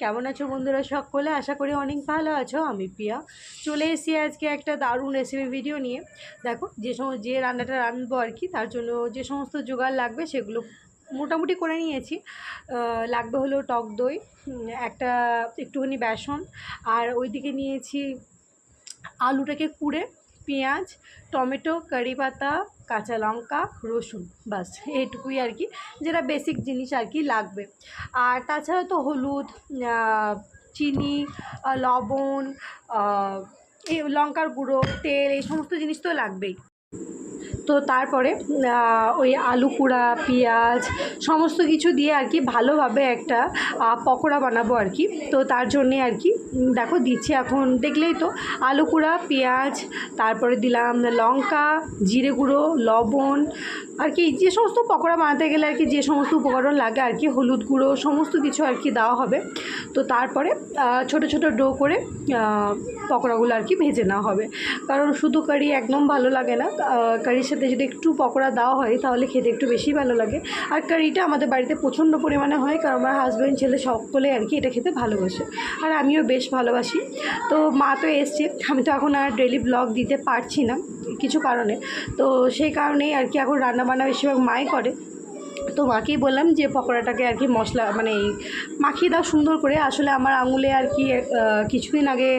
কেমন আছো বন্ধুরা সকলে? আশা করি অনেক ভালো আছো। আমি প্রিয়া চলে এসেছি আজকে একটা দারুণ রেসিপি ভিডিও নিয়ে। দেখো যে রান্নাটা রাঁধবো আর কি, তার জন্য যে সমস্ত জোগাড় লাগবে সেগুলো মোটামুটি করে নিয়েছি। লাগবে হলো টক দই, একটা একটুখানি বেসন, আর ওইদিকে নিয়েছি আলুটাকে কুড়ে, পেঁয়াজ, টমেটো, কারি পাতা, কাঁচা লঙ্কা, রসুন, বাস এইটুকুই আর কি, যেটা বেসিক জিনিস আর কি লাগবে। আর তাছাড়া তো হলুদ, চিনি, লবণ, এই লঙ্কার গুঁড়ো, তেল, এই সমস্ত জিনিস তো লাগবেই। তো তারপরে ওই আলু কুড়া, পেঁয়াজ সমস্ত কিছু দিয়ে আর কি ভালোভাবে একটা পকোড়া বানাবো আর কি। তো তার জন্যে আর কি দেখো দিচ্ছি, এখন দেখলেই তো আলু কুড়া, পেঁয়াজ, তারপরে দিলাম লঙ্কা, জিরে গুঁড়ো, লবণ আর কি, যে সমস্ত পকোড়া বানাতে গেলে আর কি যে সমস্ত উপকরণ লাগে আর কি, হলুদ গুঁড়ো সমস্ত কিছু আর কি দেওয়া হবে। তো তারপরে ছোট ছোট ডো করে পকোড়াগুলো আর কি ভেজে নেওয়া হবে, কারণ শুধু কারি একদম ভালো লাগে না। কারির সাথে যদি একটু পকোড়া দেওয়া হয় তাহলে খেতে একটু বেশি ভালো লাগে। আর কারিটা আমাদের বাড়িতে প্রচণ্ড পরিমাণে হয়, কারণ আমার হাজব্যান্ড ছেলে সকলে আর কি এটা খেতে ভালোবাসে, আর আমিও বেশ ভালোবাসি। তো মা তো এসছে, আমি তো এখন আর ডেইলি ব্লগ দিতে পারছি না কিছু কারণে, তো সেই কারণেই আর কি এখন রান্নাবান্না বেশিরভাগ মাই করে। তো মাকেই বললাম যে পকোড়াটাকে আর কি মশলা মানে মাখিয়ে দাও সুন্দর করে। আসলে আমার আঙুলে আর কি কিছুদিন আগে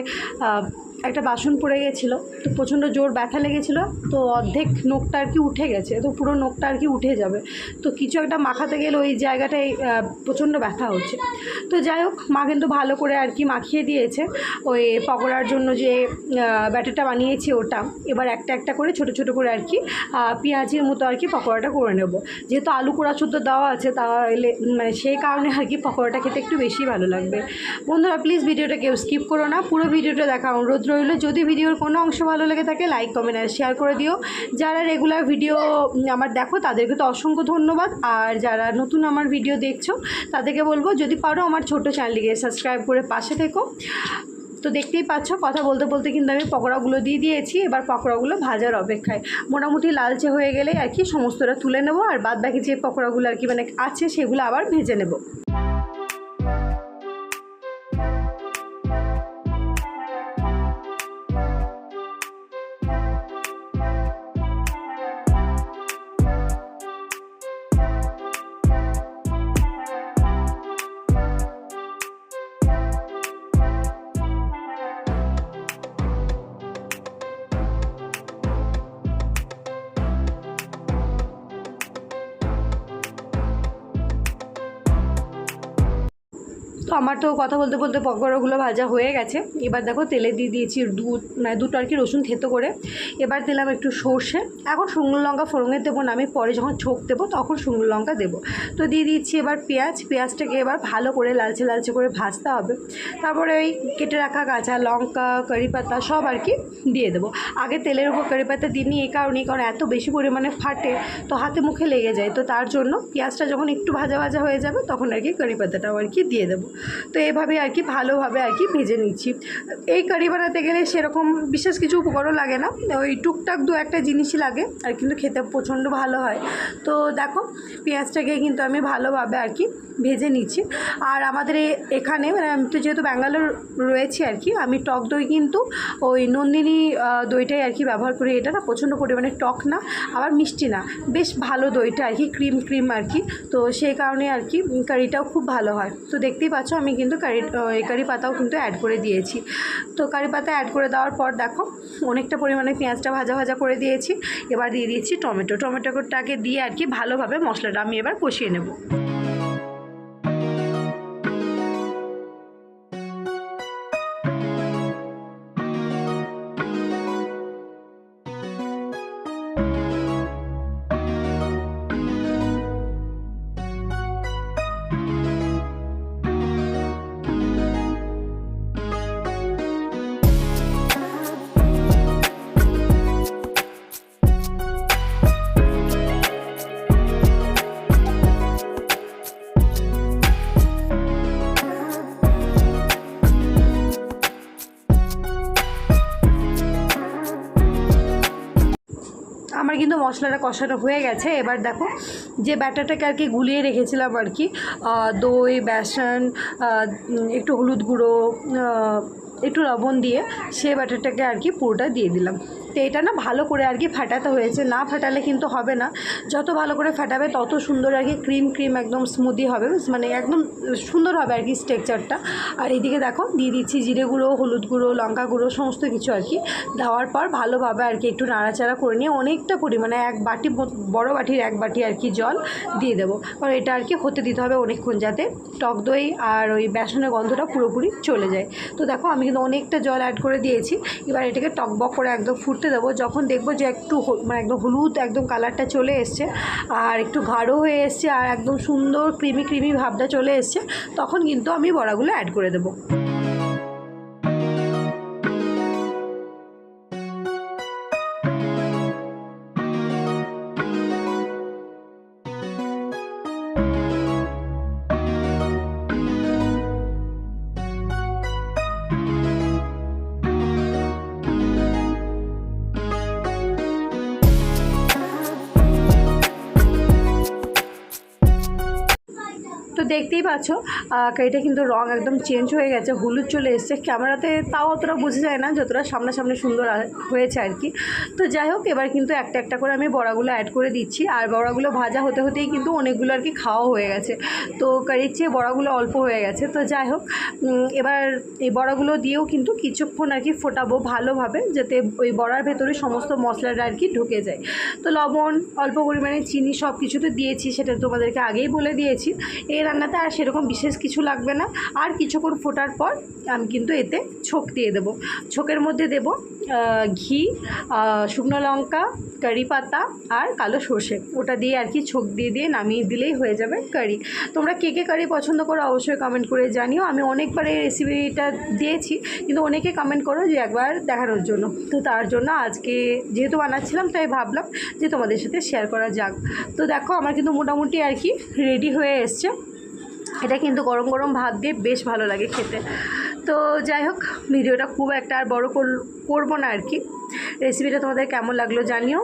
একটা বাসন পড়ে গেছিলো, তো প্রচণ্ড জোর ব্যথা লেগেছিলো, তো অর্ধেক নখটা আর কি উঠে গেছে, তো পুরো নখটা আর কি উঠে যাবে। তো কিছু একটা মাখাতে গেলে ওই জায়গাটায় প্রচণ্ড ব্যথা হচ্ছে। তো যাই হোক, মা কিন্তু ভালো করে আর কি মাখিয়ে দিয়েছে ওই পকোড়ার জন্য যে ব্যাটারটা বানিয়েছি ওটা। এবার একটা একটা করে ছোট ছোট করে আর কি পেঁয়াজের মতো আর কি পকোড়াটা করে নেব। যেহেতু আলু কোড়া শুদ্ধ দেওয়া আছে, তাহলে মানে সেই কারণে আর কি পকোড়াটা খেতে একটু বেশি ভালো লাগবে। বন্ধুরা প্লিজ ভিডিওটা কেউ স্কিপ করো না, পুরো ভিডিওটা দেখা অনুরোধ রইল। যদি ভিডিওর কোনো অংশ ভালো লেগে থাকে লাইক, কমেন্ট আর শেয়ার করে দিও। যারা রেগুলার ভিডিও আমার দেখো তাদেরকে তো অসংখ্য ধন্যবাদ, আর যারা নতুন আমার ভিডিও দেখছো তাদেরকে বলবো যদি পারো আমার ছোট্ট চ্যানেলটিকে সাবস্ক্রাইব করে পাশে থেকো। তো দেখতেই পাচ্ছ কথা বলতে বলতে কিন্তু আমি পকোড়াগুলো দিয়ে দিয়েছি। এবার পকোড়াগুলো ভাজার অপেক্ষায়, মোটামুটি লালচে হয়ে গেলে আর কি সমস্তটা তুলে নেব, আর বাদ বাকি যে পকোড়াগুলো আর কি মানে আছে সেগুলো আবার ভেজে নেব। তো আমার তো কথা বলতে বলতে পকোড়াগুলো ভাজা হয়ে গেছে। এবার দেখো তেলে দিয়ে দিয়েছি দুধ, মানে দুটো আর কি রসুন থেতো করে। এবার দিলাম একটু সর্ষে, এখন শুকনো লঙ্কা ফোড়নে দেবো না, আমি পরে যখন ছোক দেবো তখন শুকনো লঙ্কা দেবো। তো দিয়ে দিচ্ছি এবার পেঁয়াজটাকে এবার ভালো করে লালচে লালচে করে ভাজতে হবে। তারপরে ওই কেটে রাখা কাঁচা লঙ্কা, কারি পাতা সব আর কি দিয়ে দেবো। আগে তেলের উপর কারি পাতা দিইনি এই কারণেই, কারণ এত বেশি পরিমাণে ফাটে তো হাতে মুখে লেগে যায়। তো তার জন্য পেঁয়াজটা যখন একটু ভাজা ভাজা হয়ে যাবে তখন আর কি কারি পাতাটাও আর কি দিয়ে দেবো। তো এভাবে আর কি ভালোভাবে আর কি ভেজে নিচ্ছি। এই কারি বানাতে গেলে সেরকম বিশেষ কিছু উপকরণ লাগে না, ওই টুকটাক দু একটা জিনিসই লাগে, আর কিন্তু খেতে প্রচণ্ড ভালো হয়। তো দেখো পেঁয়াজটাকে কিন্তু আমি ভালোভাবে আর কি ভেজে নিচ্ছি। আর আমাদের এখানে মানে আমি তো যেহেতু ব্যাঙ্গালোর রয়েছি আর কি, আমি টক দই কিন্তু ওই নন্দিনী দইটাই আর কি ব্যবহার করি। এটা না প্রচণ্ড পরিমাণে টক না, আবার মিষ্টি না, বেশ ভালো দইটা আর কি, ক্রিম আর কি। তো সেই কারণে আর কি কারিটাও খুব ভালো হয়। তো দেখতেই পাচ্ছ আমি কিন্তু কারি পাতাও কিন্তু অ্যাড করে দিয়েছি। তো কারি পাতা অ্যাড করে দেওয়ার পর দেখো অনেকটা পরিমাণে পেঁয়াজটা ভাজা ভাজা করে দিয়েছি। এবার দিয়ে দিয়েছি টমেটোটাকে দিয়ে আর কি ভালোভাবে মশলাটা আমি এবার কষিয়ে নেব। আমার কিন্তু মশলাটা কষানো হয়ে গেছে। এবার দেখো যে ব্যাটারটাকে আর কি গুলিয়ে রেখেছিলাম আর কি, দই, বেসন, একটু হলুদ গুঁড়ো, একটু লবণ দিয়ে সে ব্যাটারটাকে আর কি পুরোটা দিয়ে দিলাম। তো এটা না ভালো করে আর কি ফাটাতে হয়েছে, না ফাটালে কিন্তু হবে না। যত ভালো করে ফাটাবে তত সুন্দর আর কি ক্রিম একদম স্মুদি হবে, মানে একদম সুন্দর হবে আর কি স্ট্রাকচারটা। আর এইদিকে দেখো দিয়ে দিচ্ছি জিরে গুঁড়ো, হলুদ গুঁড়ো, লঙ্কা গুঁড়ো সমস্ত কিছু আর কি দেওয়ার পর ভালোভাবে আর কি একটু নাড়াচাড়া করে নিয়ে অনেকটা পরিমাণে এক বাটি, বড় বাটির এক বাটি আর কি জল দিয়ে দেবো। কারণ এটা আর কি হতে দিতে হবে অনেকক্ষণ, যাতে টক দই আর ওই বেসনের গন্ধটা পুরোপুরি চলে যায়। তো দেখো আমি কিন্তু অনেকটা জল অ্যাড করে দিয়েছি। এবার এটাকে টকবক করে একদম ফুটতে দেবো। যখন দেখবো যে একটু মানে একদম হলুদ একদম কালারটা চলে এসছে আর একটু গাঢ় হয়ে এসছে আর একদম সুন্দর ক্রিমি ভাবটা চলে এসছে, তখন কিন্তু আমি বড়াগুলো অ্যাড করে দেবো। তো দেখতেই পাচ্ছ কারিটা কিন্তু রং একদম চেঞ্জ হয়ে গেছে, হলুদ চলে এসছে। ক্যামেরাতে তাও অতটা বোঝা যায় না যতটা সামনাসামনি সুন্দর হয়েছে আর কি। তো যাই হোক, এবার কিন্তু একটা একটা করে আমি বড়াগুলো অ্যাড করে দিচ্ছি। আর বড়াগুলো ভাজা হতে হতেই কিন্তু অনেকগুলো আর কি খাওয়া হয়ে গেছে, তো কারির চেয়ে বড়াগুলো অল্প হয়ে গেছে। তো যাই হোক, এবার এই বড়াগুলো দিয়েও কিন্তু কিছুক্ষণ আর কি ফোটাবো ভালোভাবে, যাতে ওই বড়ার ভেতরে সমস্ত মশলাটা আর কি ঢুকে যায়। তো লবণ, অল্প পরিমাণে চিনি সব কিছু তো দিয়েছি, সেটা তোমাদেরকে আগেই বলে দিয়েছি। এই রান্নাতে আর সেরকম বিশেষ কিছু লাগবে না। আর কিছুক্ষণ ফোটার পর আমি কিন্তু এতে ছোক দিয়ে দেবো। ছোকের মধ্যে দেব ঘি, শুকনো লঙ্কা, কারি পাতা আর কালো সর্ষে, ওটা দিয়ে আর কি ছোক দিয়ে নামিয়ে দিলেই হয়ে যাবে কারি। তোমরা কে কে কারি পছন্দ করো অবশ্যই কমেন্ট করে জানিও। আমি অনেকবার এই রেসিপিটা দিয়েছি, কিন্তু অনেকে কমেন্ট করো যে একবার দেখানোর জন্য। তো তার জন্য আজকে যেহেতু বানাচ্ছিলাম তাই ভাবলাম যে তোমাদের সাথে শেয়ার করা যাক। তো দেখো আমার কিন্তু মোটামুটি আর কি রেডি হয়ে এসছে। এটা কিন্তু গরম গরম ভাত দিয়ে বেশ ভালো লাগে খেতে। তো যাই হোক, ভিডিওটা খুব একটা আর বড় করবো না আর কি। রেসিপিটা তোমাদের কেমন লাগলো জানিও।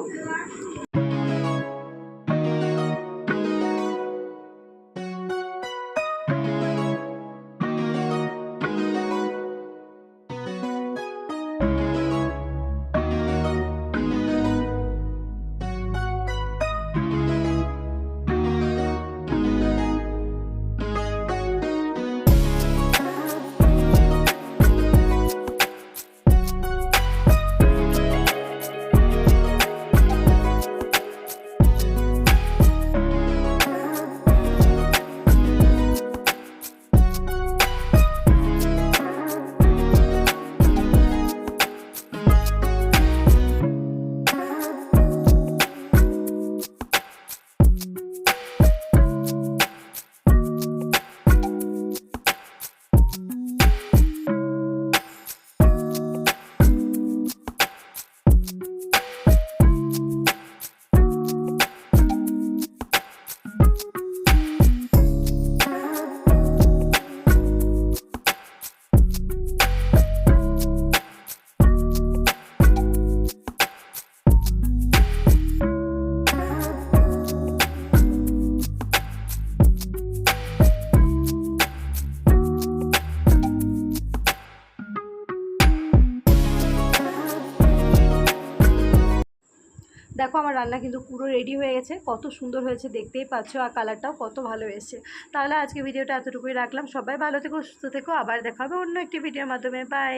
দেখো আমার রান্না কিন্তু পুরো রেডি হয়ে গেছে, কত সুন্দর হয়েছে দেখতেই পাচ্ছ, আর কালারটাও কত ভালো এসেছে। তাহলে আজকে ভিডিওটা এতটুকুই রাখলাম। সবাই ভালো থেকো, সুস্থ থেকো, আবার দেখা হবে অন্য একটি ভিডিওর মাধ্যমে। বাই।